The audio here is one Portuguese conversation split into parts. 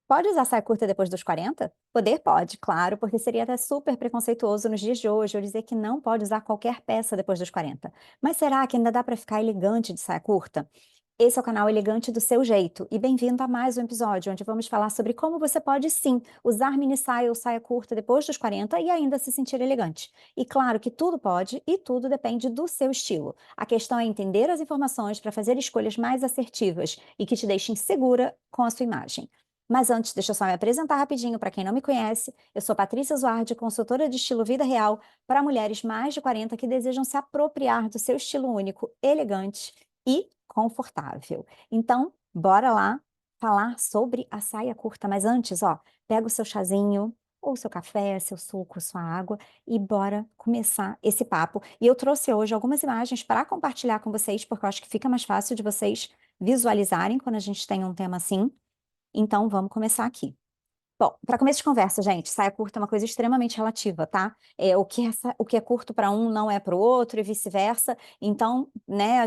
Pode usar saia curta depois dos 40? Poder pode, claro, porque seria até super preconceituoso nos dias de hoje eu dizer que não pode usar qualquer peça depois dos 40. Mas será que ainda dá para ficar elegante de saia curta? Esse é o canal Elegante do Seu Jeito e bem-vindo a mais um episódio onde vamos falar sobre como você pode sim usar mini saia ou saia curta depois dos 40 e ainda se sentir elegante. E claro que tudo pode e tudo depende do seu estilo. A questão é entender as informações para fazer escolhas mais assertivas e que te deixem segura com a sua imagem. Mas antes, deixa eu só me apresentar rapidinho para quem não me conhece. Eu sou Patrícia Zuardi, consultora de estilo vida real para mulheres mais de 40 que desejam se apropriar do seu estilo único, elegante e confortável. Então, bora lá falar sobre a saia curta. Mas antes, ó, pega o seu chazinho, ou seu café, seu suco, sua água e bora começar esse papo. E eu trouxe hoje algumas imagens para compartilhar com vocês, porque eu acho que fica mais fácil de vocês visualizarem quando a gente tem um tema assim. Então, vamos começar aqui. Bom, para começo de conversa, gente, saia curta é uma coisa extremamente relativa, tá? O que é curto para um não é para o outro e vice-versa. Então, né,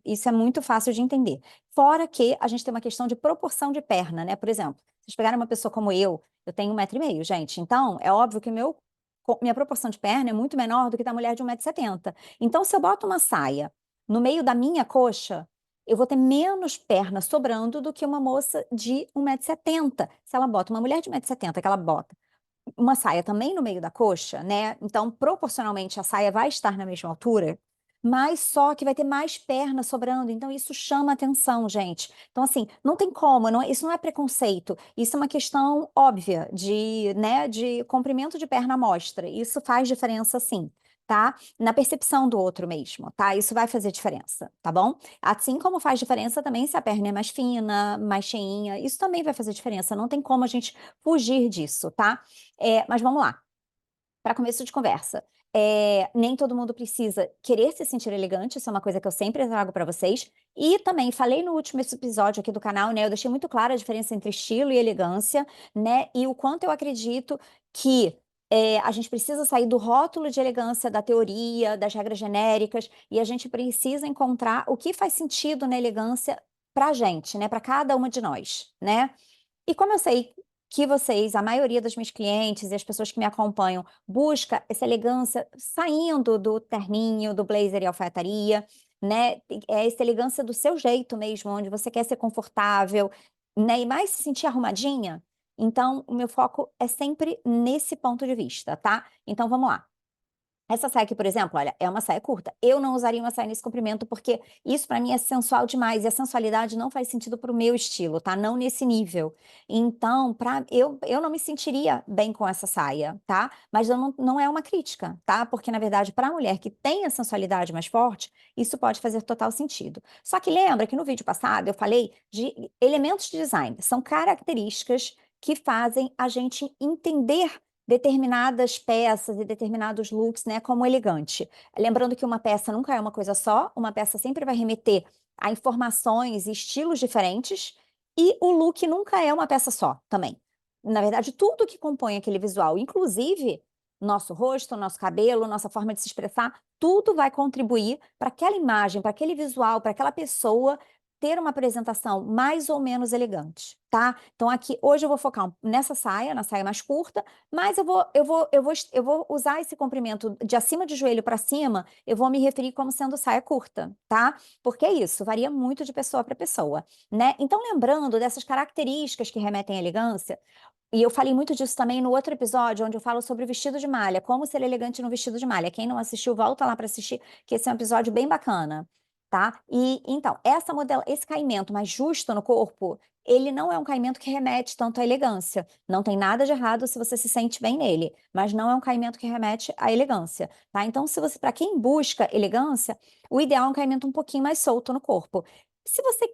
isso é muito fácil de entender. Fora que a gente tem uma questão de proporção de perna, né? Por exemplo, se vocês pegarem uma pessoa como eu tenho 1,5 m, gente. Então, é óbvio que minha proporção de perna é muito menor do que da mulher de 1,70 m. Então, se eu boto uma saia no meio da minha coxa, eu vou ter menos perna sobrando do que uma moça de 1,70 m. Se ela bota, uma mulher de 1,70 m, que ela bota uma saia também no meio da coxa, né? Então, proporcionalmente, a saia vai estar na mesma altura, mas só que vai ter mais perna sobrando. Então, isso chama atenção, gente. Então, assim, não tem como, isso não é preconceito. Isso é uma questão óbvia de, né, de comprimento de perna à mostra. Isso faz diferença, sim. Tá? Na percepção do outro mesmo, tá? Isso vai fazer diferença, tá bom? Assim como faz diferença também se a perna é mais fina, mais cheinha, isso também vai fazer diferença, não tem como a gente fugir disso, tá? Mas vamos lá, para começo de conversa. Nem todo mundo precisa querer se sentir elegante, isso é uma coisa que eu sempre trago para vocês. E também falei no último episódio aqui do canal, né? Eu deixei muito clara a diferença entre estilo e elegância, né? E o quanto eu acredito que a gente precisa sair do rótulo de elegância da teoria, das regras genéricas, e a gente precisa encontrar o que faz sentido na elegância para a gente, né? Para cada uma de nós, né? E como eu sei que vocês, a maioria dos meus clientes e as pessoas que me acompanham, busca essa elegância saindo do terninho, do blazer e alfaiataria, né? É essa elegância do seu jeito mesmo, onde você quer ser confortável, né? E mais se sentir arrumadinha. Então, o meu foco é sempre nesse ponto de vista, tá? Então, vamos lá. Essa saia aqui, por exemplo, olha, é uma saia curta. Eu não usaria uma saia nesse comprimento porque isso para mim é sensual demais e a sensualidade não faz sentido para o meu estilo, tá? Não nesse nível. Então, eu não me sentiria bem com essa saia, tá? Mas não é uma crítica, tá? Porque, na verdade, para a mulher que tem a sensualidade mais forte, isso pode fazer total sentido. Só que lembra que no vídeo passado eu falei de elementos de design, são características que fazem a gente entender determinadas peças e determinados looks, né, como elegante. Lembrando que uma peça nunca é uma coisa só, uma peça sempre vai remeter a informações e estilos diferentes, e o look nunca é uma peça só também. Na verdade, tudo que compõe aquele visual, inclusive nosso rosto, nosso cabelo, nossa forma de se expressar, tudo vai contribuir para aquela imagem, para aquele visual, para aquela pessoa ter uma apresentação mais ou menos elegante, tá? Então aqui hoje eu vou focar nessa saia, na saia mais curta, mas eu vou usar esse comprimento de acima de joelho para cima, eu vou me referir como sendo saia curta, tá? Porque é isso, varia muito de pessoa para pessoa, né? Então, lembrando dessas características que remetem à elegância, e eu falei muito disso também no outro episódio, onde eu falo sobre o vestido de malha, como ser elegante no vestido de malha. Quem não assistiu, volta lá para assistir, que esse é um episódio bem bacana, tá? E então, esse caimento mais justo no corpo, ele não é um caimento que remete tanto à elegância. Não tem nada de errado se você se sente bem nele, mas não é um caimento que remete à elegância, tá? Então, se você, para quem busca elegância, o ideal é um caimento um pouquinho mais solto no corpo. Se você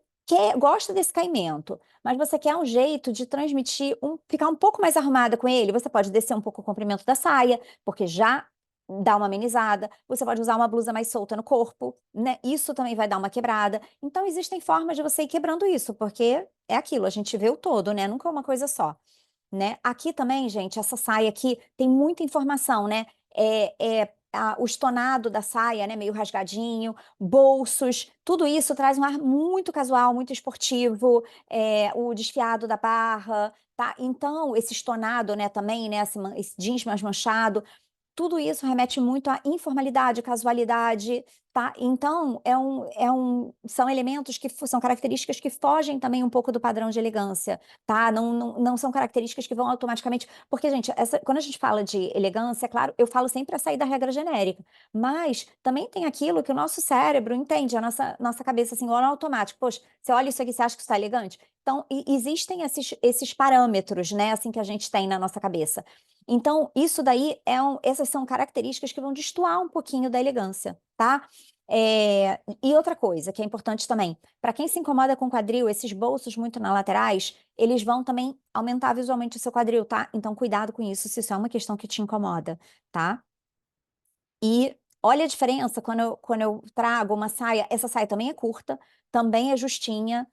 gosta desse caimento, mas você quer um jeito de transmitir, ficar um pouco mais arrumada com ele, você pode descer um pouco o comprimento da saia, porque já dá uma amenizada. Você pode usar uma blusa mais solta no corpo, né? Isso também vai dar uma quebrada. Então, existem formas de você ir quebrando isso, porque é aquilo, a gente vê o todo, né? Nunca é uma coisa só, né? Aqui também, gente, essa saia aqui tem muita informação, né? o estonado da saia, né, meio rasgadinho, bolsos, tudo isso traz um ar muito casual, muito esportivo, o desfiado da barra, tá? Então, esse estonado, né, também, né, esse jeans mais manchado, tudo isso remete muito à informalidade, casualidade, tá? Então, são elementos são características que fogem também um pouco do padrão de elegância, tá? Não são características que vão automaticamente. Porque, gente, quando a gente fala de elegância, é claro, eu falo sempre a sair da regra genérica, mas também tem aquilo que o nosso cérebro entende, a nossa cabeça, assim, olha automático. Poxa, você olha isso aqui, você acha que isso está elegante? Então, existem esses parâmetros, né, assim, que a gente tem na nossa cabeça. Então, isso daí essas são características que vão destoar um pouquinho da elegância, tá? E outra coisa que é importante também, para quem se incomoda com quadril, esses bolsos muito nas laterais, eles vão também aumentar visualmente o seu quadril, tá? Então, cuidado com isso, se isso é uma questão que te incomoda, tá? E olha a diferença quando eu trago uma saia, essa saia também é curta, também é justinha,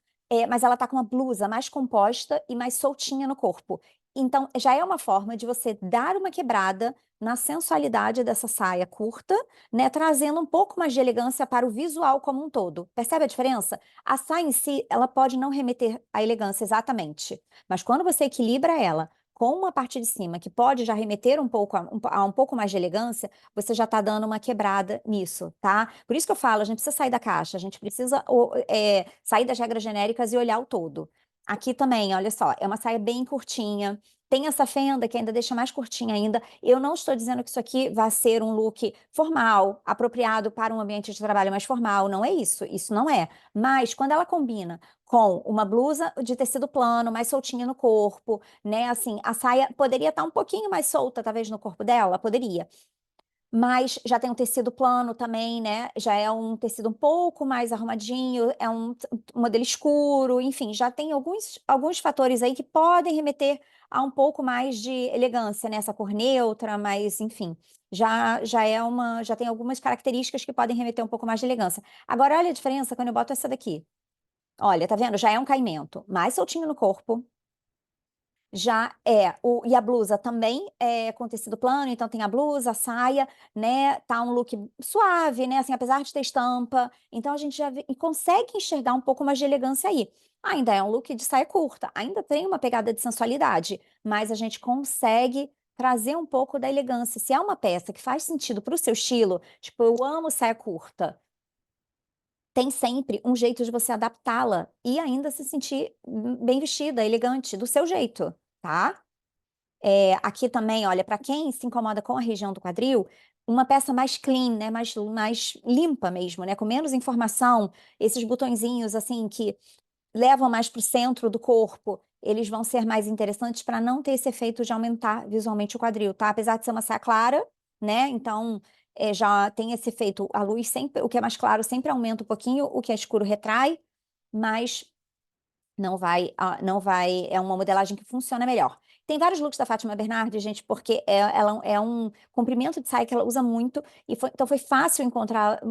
mas ela tá com uma blusa mais composta e mais soltinha no corpo. Então, já é uma forma de você dar uma quebrada na sensualidade dessa saia curta, né, trazendo um pouco mais de elegância para o visual como um todo. Percebe a diferença? A saia em si, ela pode não remeter à elegância exatamente, mas quando você equilibra ela com uma parte de cima que pode já remeter um pouco a um pouco mais de elegância, você já está dando uma quebrada nisso, tá? Por isso que eu falo, a gente precisa sair da caixa, a gente precisa sair das regras genéricas e olhar o todo. Aqui também, olha só, é uma saia bem curtinha, tem essa fenda que ainda deixa mais curtinha ainda. Eu não estou dizendo que isso aqui vai ser um look formal, apropriado para um ambiente de trabalho mais formal, não é isso, isso não é. Mas quando ela combina com uma blusa de tecido plano, mais soltinha no corpo, né? Assim, a saia poderia estar um pouquinho mais solta, talvez, no corpo dela, poderia. Mas já tem um tecido plano também, né? Já é um tecido um pouco mais arrumadinho, é um modelo escuro, enfim, já tem alguns fatores aí que podem remeter a um pouco mais de elegância, né? Essa cor neutra, mas enfim, já tem algumas características que podem remeter um pouco mais de elegância. Agora, olha a diferença quando eu boto essa daqui. Olha, tá vendo? Já é um caimento mais soltinho no corpo, e a blusa também é com tecido plano, então tem a blusa, a saia, né? Tá um look suave, né? Assim, apesar de ter estampa, então a gente e consegue enxergar um pouco mais de elegância aí. Ainda é um look de saia curta, ainda tem uma pegada de sensualidade, mas a gente consegue trazer um pouco da elegância. Se é uma peça que faz sentido para o seu estilo, tipo, eu amo saia curta, tem sempre um jeito de você adaptá-la e ainda se sentir bem vestida, elegante, do seu jeito, tá? Aqui também, olha, para quem se incomoda com a região do quadril, uma peça mais clean, né, mais limpa mesmo, né, com menos informação, esses botõezinhos assim que levam mais para o centro do corpo, eles vão ser mais interessantes para não ter esse efeito de aumentar visualmente o quadril, tá? Apesar de ser uma saia clara, né? Então já tem esse efeito. A luz sempre, o que é mais claro sempre aumenta um pouquinho, o que é escuro retrai, mas não vai, é uma modelagem que funciona melhor. Tem vários looks da Fátima Bernardes, gente, porque ela é um comprimento de saia que ela usa muito, então foi fácil encontrar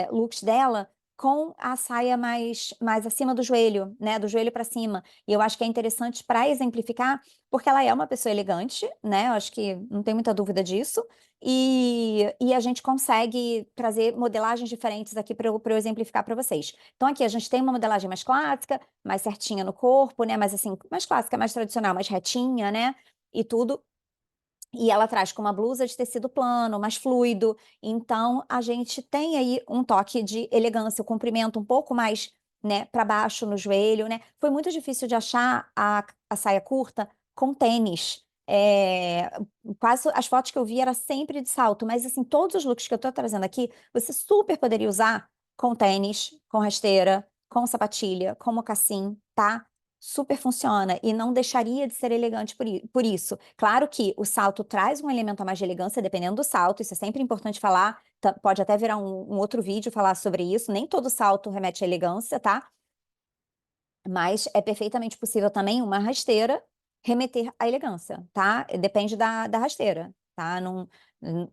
looks dela com a saia mais acima do joelho, né, do joelho para cima. E eu acho que é interessante para exemplificar, porque ela é uma pessoa elegante, né, eu acho que não tem muita dúvida disso, e a gente consegue trazer modelagens diferentes aqui para eu exemplificar para vocês. Então aqui a gente tem uma modelagem mais clássica, mais certinha no corpo, né? Mais assim, mais clássica, mais tradicional, mais retinha, né? E tudo. E ela traz com uma blusa de tecido plano, mais fluido. Então, a gente tem aí um toque de elegância, o comprimento um pouco mais, né, para baixo no joelho, né? Foi muito difícil de achar a saia curta com tênis. Quase as fotos que eu vi era sempre de salto, mas assim, todos os looks que eu tô trazendo aqui, você super poderia usar com tênis, com rasteira, com sapatilha, com mocassim, tá? Super funciona e não deixaria de ser elegante por isso. Claro que o salto traz um elemento a mais de elegância, dependendo do salto, isso é sempre importante falar. Pode até virar um outro vídeo falar sobre isso. Nem todo salto remete à elegância, tá? Mas é perfeitamente possível também uma rasteira remeter à elegância, tá? Depende da rasteira, tá? Não,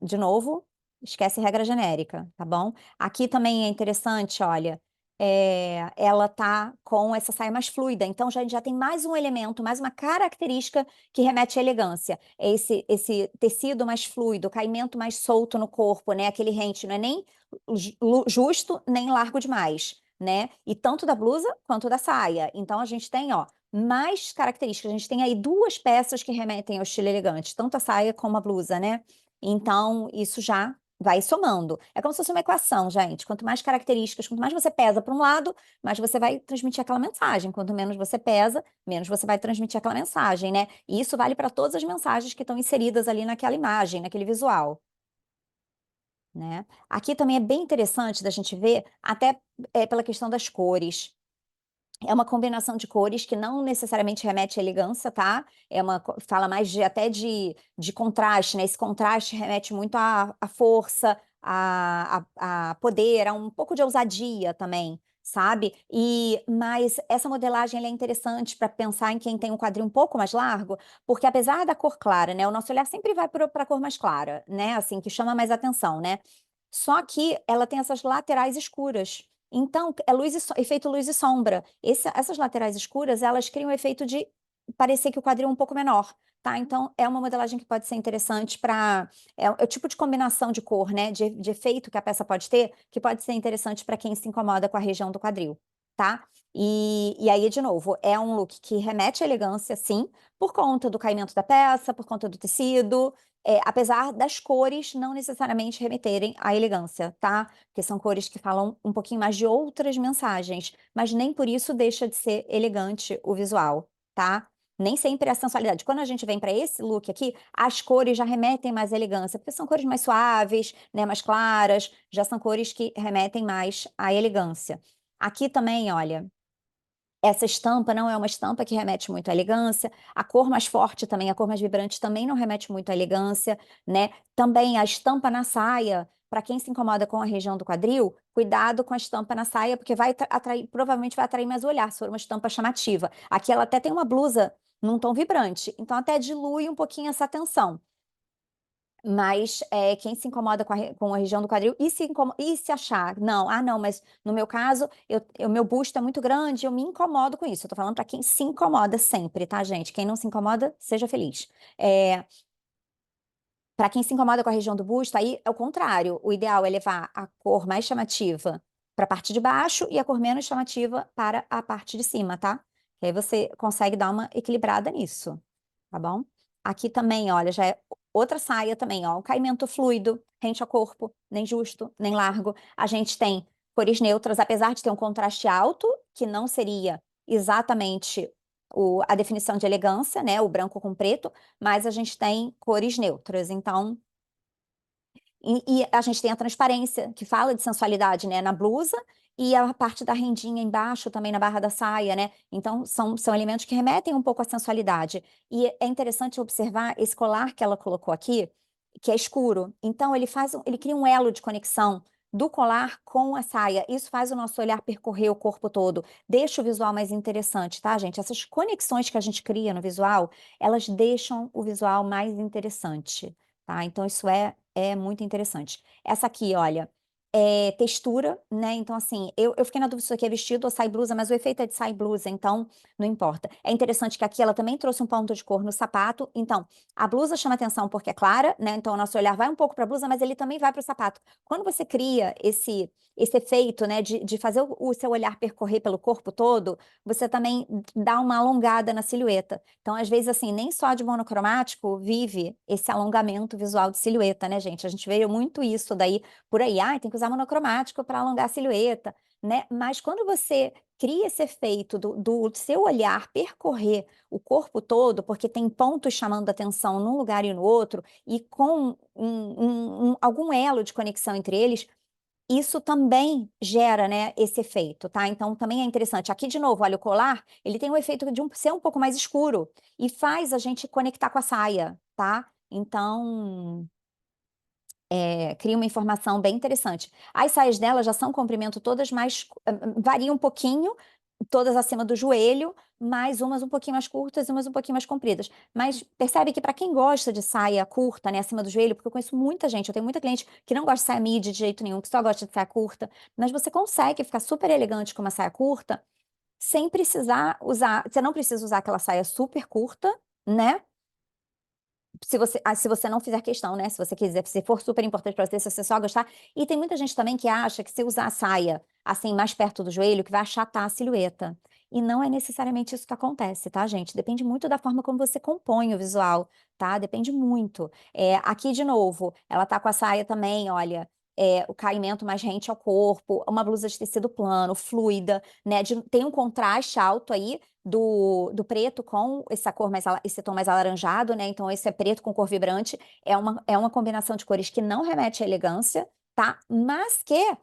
de novo, esquece regra genérica, tá bom? Aqui também é interessante, olha. ela tá com essa saia mais fluida. Então, já, a gente já tem mais um elemento, mais uma característica que remete à elegância. É esse tecido mais fluido, caimento mais solto no corpo, né? Aquele rente, não é nem justo, nem largo demais, né? E tanto da blusa quanto da saia. Então, a gente tem, ó, mais características. A gente tem aí duas peças que remetem ao estilo elegante, tanto a saia como a blusa, né? Então, isso já vai somando. É como se fosse uma equação, gente. Quanto mais características, quanto mais você pesa para um lado, mais você vai transmitir aquela mensagem. Quanto menos você pesa, menos você vai transmitir aquela mensagem, né? E isso vale para todas as mensagens que estão inseridas ali naquela imagem, naquele visual, né? Aqui também é bem interessante da gente ver, até pela questão das cores. É uma combinação de cores que não necessariamente remete à elegância, tá? Fala mais até de contraste, né? Esse contraste remete muito à força, a poder, a um pouco de ousadia também, sabe? Mas essa modelagem ela é interessante para pensar em quem tem um quadril um pouco mais largo, porque apesar da cor clara, né? O nosso olhar sempre vai para a cor mais clara, né? Assim, que chama mais atenção, né? Só que ela tem essas laterais escuras. Então, é efeito luz e sombra. Essas laterais escuras, elas criam o efeito de parecer que o quadril é um pouco menor, tá? Então, é uma modelagem que pode ser interessante para... É o tipo de combinação de cor, né? De efeito que a peça pode ter, que pode ser interessante para quem se incomoda com a região do quadril, tá? E aí, de novo, é um look que remete à elegância, sim, por conta do caimento da peça, por conta do tecido, apesar das cores não necessariamente remeterem à elegância, tá? Porque são cores que falam um pouquinho mais de outras mensagens, mas nem por isso deixa de ser elegante o visual, tá? Nem sempre é a sensualidade. Quando a gente vem para esse look aqui, as cores já remetem mais à elegância, porque são cores mais suaves, né, mais claras, já são cores que remetem mais à elegância. Aqui também, olha, essa estampa não é uma estampa que remete muito à elegância. A cor mais forte também, a cor mais vibrante também não remete muito à elegância, né? Também a estampa na saia, para quem se incomoda com a região do quadril, cuidado com a estampa na saia, porque vai atrair, provavelmente vai atrair mais o olhar, se for uma estampa chamativa. Aqui ela até tem uma blusa num tom vibrante, então até dilui um pouquinho essa atenção. Mas quem se incomoda com a região do quadril e se achar, não, não, mas no meu caso, o meu busto é muito grande, eu me incomodo com isso. Eu tô falando para quem se incomoda sempre, tá, gente? Quem não se incomoda, seja feliz. Para quem se incomoda com a região do busto, aí é o contrário. O ideal é levar a cor mais chamativa para a parte de baixo e a cor menos chamativa para a parte de cima, tá? E aí você consegue dar uma equilibrada nisso, tá bom? Aqui também, olha, já é outra saia também, ó, um caimento fluido, rente ao corpo, nem justo, nem largo. A gente tem cores neutras, apesar de ter um contraste alto, que não seria exatamente a definição de elegância, né? O branco com preto, mas a gente tem cores neutras. Então, e a gente tem a transparência, que fala de sensualidade, né, na blusa, e a parte da rendinha embaixo, também na barra da saia, né? Então, são elementos que remetem um pouco à sensualidade. E é interessante observar esse colar que ela colocou aqui, que é escuro. Então, ele cria um elo de conexão do colar com a saia. Isso faz o nosso olhar percorrer o corpo todo, deixa o visual mais interessante, tá, gente? Essas conexões que a gente cria no visual, elas deixam o visual mais interessante, tá? Então, isso é muito interessante. Essa aqui, olha, é textura, né? Então, assim, eu fiquei na dúvida se isso aqui é vestido ou sai blusa, mas o efeito é de sai blusa, então não importa. É interessante que aqui ela também trouxe um ponto de cor no sapato. Então, a blusa chama atenção porque é clara, né? Então, o nosso olhar vai um pouco para a blusa, mas ele também vai para o sapato. Quando você cria esse efeito, né, de fazer o seu olhar percorrer pelo corpo todo, você também dá uma alongada na silhueta. Então, às vezes, assim, nem só de monocromático vive esse alongamento visual de silhueta, né, gente? A gente vê muito isso daí por aí. Ah, tem que usar monocromático para alongar a silhueta, né? Mas quando você cria esse efeito do seu olhar percorrer o corpo todo, porque tem pontos chamando a atenção num lugar e no outro, e com algum elo de conexão entre eles, isso também gera, né, esse efeito, tá? Então, também é interessante. Aqui, de novo, olha, o colar, ele tem o efeito de ser um pouco mais escuro e faz a gente conectar com a saia, tá? Então, cria uma informação bem interessante. As saias dela já são comprimento todas, mas varia um pouquinho, todas acima do joelho, mas umas um pouquinho mais curtas e umas um pouquinho mais compridas. Mas percebe que para quem gosta de saia curta, né, acima do joelho, porque eu conheço muita gente, eu tenho muita cliente que não gosta de saia midi de jeito nenhum, que só gosta de saia curta, mas você consegue ficar super elegante com uma saia curta sem precisar usar, você não precisa usar aquela saia super curta, né? Se você não fizer questão, né? Se você quiser, se for super importante para você, se você só gostar. E tem muita gente também que acha que se usar a saia assim mais perto do joelho, que vai achatar a silhueta. E não é necessariamente isso que acontece, tá, gente? Depende muito da forma como você compõe o visual, tá? Depende muito. Aqui, de novo, ela tá com a saia também, olha, o caimento mais rente ao corpo, uma blusa de tecido plano, fluida, né? Tem um contraste alto aí, do preto com essa cor mais, esse tom mais alaranjado, né? Então, esse é preto com cor vibrante. É uma combinação de cores que não remete à elegância, tá? Mas que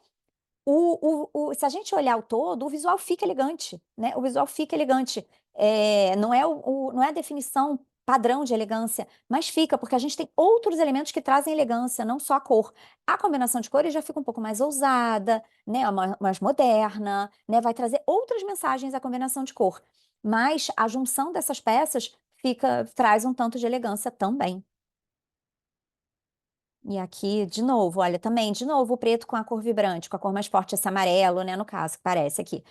se a gente olhar o todo, o visual fica elegante, né? O visual fica elegante. Não é a definição padrão de elegância, mas fica, porque a gente tem outros elementos que trazem elegância, não só a cor. A combinação de cores já fica um pouco mais ousada, né? Mais moderna, né? Vai trazer outras mensagens a combinação de cor. Mas a junção dessas peças traz um tanto de elegância também. E aqui, de novo, olha, também, de novo, o preto com a cor vibrante, com a cor mais forte, esse amarelo, né, no caso, que parece aqui.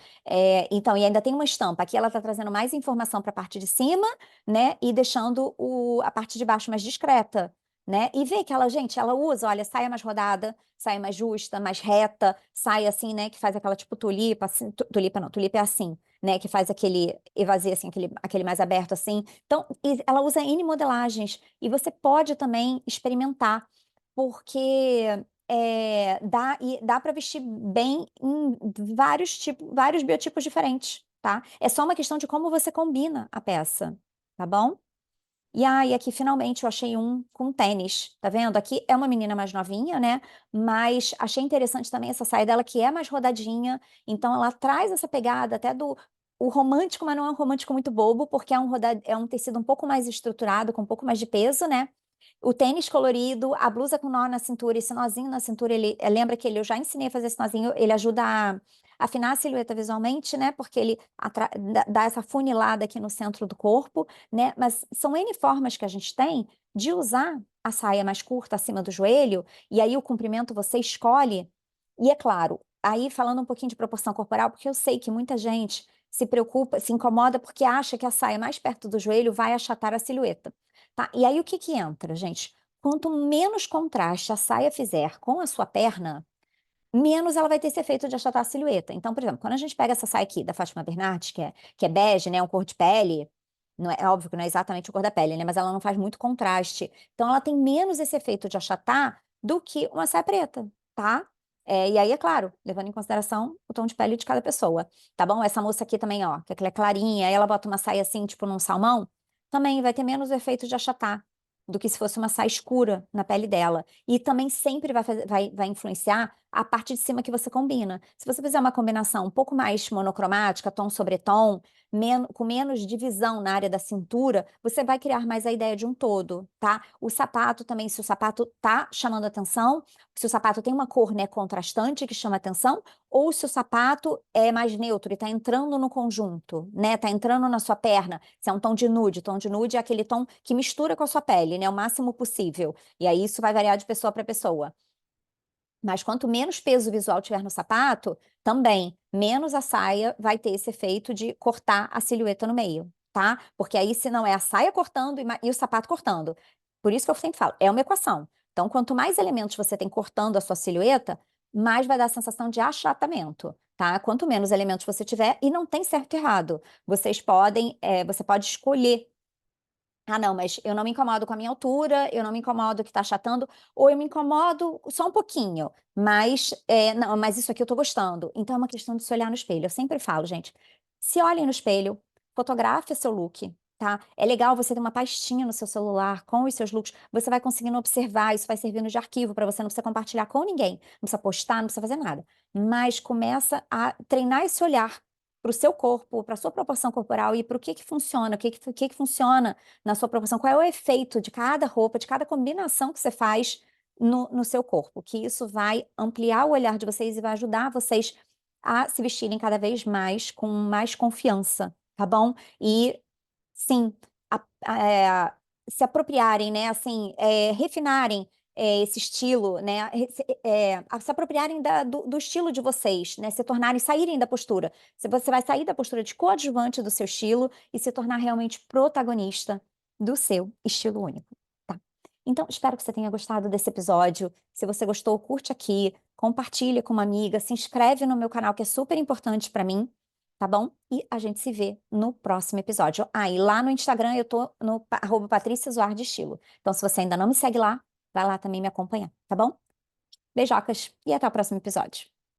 Então, e ainda tem uma estampa. Aqui ela tá trazendo mais informação para a parte de cima, né, e deixando a parte de baixo mais discreta, né? E vê que ela, gente, ela usa, olha, saia mais rodada, saia mais justa, mais reta, saia assim, né, que faz aquela tipo tulipa, assim, tulipa não, tulipa é assim, né, que faz aquele evasê, assim, aquele mais aberto, assim. Então, ela usa N modelagens, e você pode também experimentar porque dá para vestir bem em vários biotipos diferentes, tá? É só uma questão de como você combina a peça, tá bom? E aqui finalmente eu achei um com tênis, tá vendo? Aqui é uma menina mais novinha, né? Mas achei interessante também essa saia dela, que é mais rodadinha, então ela traz essa pegada até do o romântico, mas não é um romântico muito bobo, porque é um tecido um pouco mais estruturado, com um pouco mais de peso, né? O tênis colorido, a blusa com nó na cintura, esse nozinho na cintura, lembra que eu já ensinei a fazer esse nozinho, ele ajuda a afinar a silhueta visualmente, né? Porque ele dá essa funilada aqui no centro do corpo, né? Mas são N formas que a gente tem de usar a saia mais curta acima do joelho, e aí o comprimento você escolhe. E é claro, aí falando um pouquinho de proporção corporal, porque eu sei que muita gente se preocupa, se incomoda porque acha que a saia mais perto do joelho vai achatar a silhueta. Tá? E aí o que que entra, gente? Quanto menos contraste a saia fizer com a sua perna, menos ela vai ter esse efeito de achatar a silhueta. Então, por exemplo, quando a gente pega essa saia aqui da Fátima Bernardes, que é bege, né, um cor de pele, não é óbvio que não é exatamente a cor da pele, né, mas ela não faz muito contraste. Então, ela tem menos esse efeito de achatar do que uma saia preta, tá? E aí, é claro, levando em consideração o tom de pele de cada pessoa, tá bom? Essa moça aqui também, ó, que ela é clarinha, aí ela bota uma saia assim, tipo num salmão, também vai ter menos o efeito de achatar do que se fosse uma saia escura na pele dela. E também sempre vai influenciar a parte de cima que você combina. Se você fizer uma combinação um pouco mais monocromática, tom sobre tom, com menos divisão na área da cintura, você vai criar mais a ideia de um todo, tá? O sapato também, se o sapato tá chamando atenção, se o sapato tem uma cor, né, contrastante que chama atenção, ou se o sapato é mais neutro e tá entrando no conjunto, né? Tá entrando na sua perna. Se é um tom de nude é aquele tom que mistura com a sua pele, né? O máximo possível. E aí isso vai variar de pessoa para pessoa. Mas quanto menos peso visual tiver no sapato, também menos a saia vai ter esse efeito de cortar a silhueta no meio, tá? Porque aí, se não é a saia cortando e o sapato cortando. Por isso que eu sempre falo, é uma equação. Então, quanto mais elementos você tem cortando a sua silhueta, mais vai dar a sensação de achatamento, tá? Quanto menos elementos você tiver, e não tem certo e errado. Você pode escolher. Ah, não, mas eu não me incomodo com a minha altura, eu não me incomodo que tá achatando, ou eu me incomodo só um pouquinho, mas não, mas isso aqui eu tô gostando. Então é uma questão de se olhar no espelho. Eu sempre falo, gente, se olhem no espelho, fotografe seu look, tá? É legal você ter uma pastinha no seu celular com os seus looks, você vai conseguindo observar, isso vai servindo de arquivo para você não precisa compartilhar com ninguém, não precisa postar, não precisa fazer nada. Mas começa a treinar esse olhar para o seu corpo, para a sua proporção corporal e para o que funciona, o que que funciona na sua proporção, qual é o efeito de cada roupa, de cada combinação que você faz no seu corpo, que isso vai ampliar o olhar de vocês e vai ajudar vocês a se vestirem cada vez mais com mais confiança, tá bom? E sim, se apropriarem, né, assim, refinarem esse estilo, né, se apropriarem do estilo de vocês, né, se tornarem, saírem da postura. Se você vai sair da postura de coadjuvante do seu estilo e se tornar realmente protagonista do seu estilo único, tá? Então, espero que você tenha gostado desse episódio. Se você gostou, curte aqui, compartilha com uma amiga, se inscreve no meu canal, que é super importante para mim, tá bom? E a gente se vê no próximo episódio. Ah, e lá no Instagram eu tô no @Patrícia Zoar de Estilo. Então, se você ainda não me segue lá, vai lá também me acompanhar, tá bom? Beijocas e até o próximo episódio.